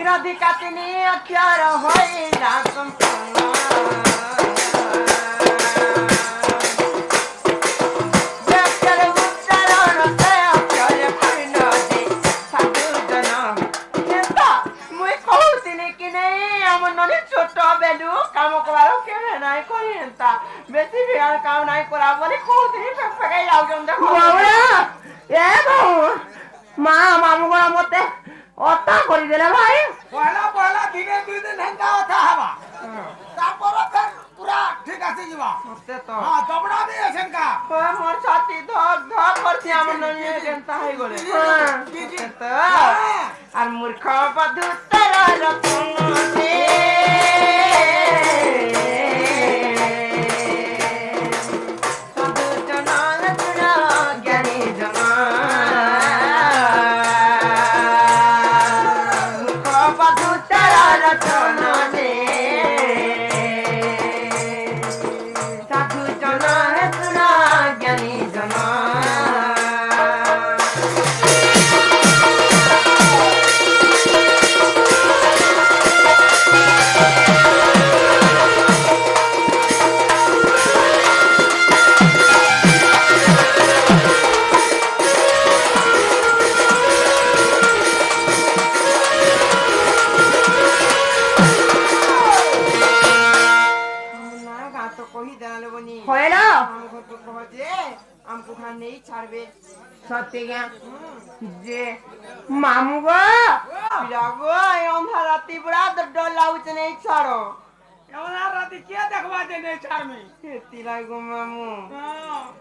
রাধিকা তিনি অক্ষর হইলা সম্পূর্ণ ছোট বেলু কাম করার কেমন নাই করি এন্তা বেশি বিয়ার কাম নাই করা বলে কোদিন ফেফাই যাওজন দেখো বাবা এ বাবু মা মামু করা মতে অতা করি দেলে ভাই পয়লা পয়লা দিনে দুই দিন হেন্তা কথা হবা তারপর ফের পুরা ঠিক আছে যাবা সত্যি তো হ্যাঁ দবড়া দিয়ে সেনকা মোর ছাতি ধক ধক করছি আমার ননিয়ে কেনতা হই গলে সত্যি তো আর মূর্খ বধু তারা রকম দে সাধু জনা লুরা জ্ঞানী জনা মূর্খ বধু তারা রকম দে সাধু জনা লুরা জ্ঞানী জনা মামু গো গো অন্ধার রাতি পুরা ডর লাগুছে নেই ছাড়ো এমন রাতে কে দেখবা যে নেই ছাড়মি তিলাই গো মামু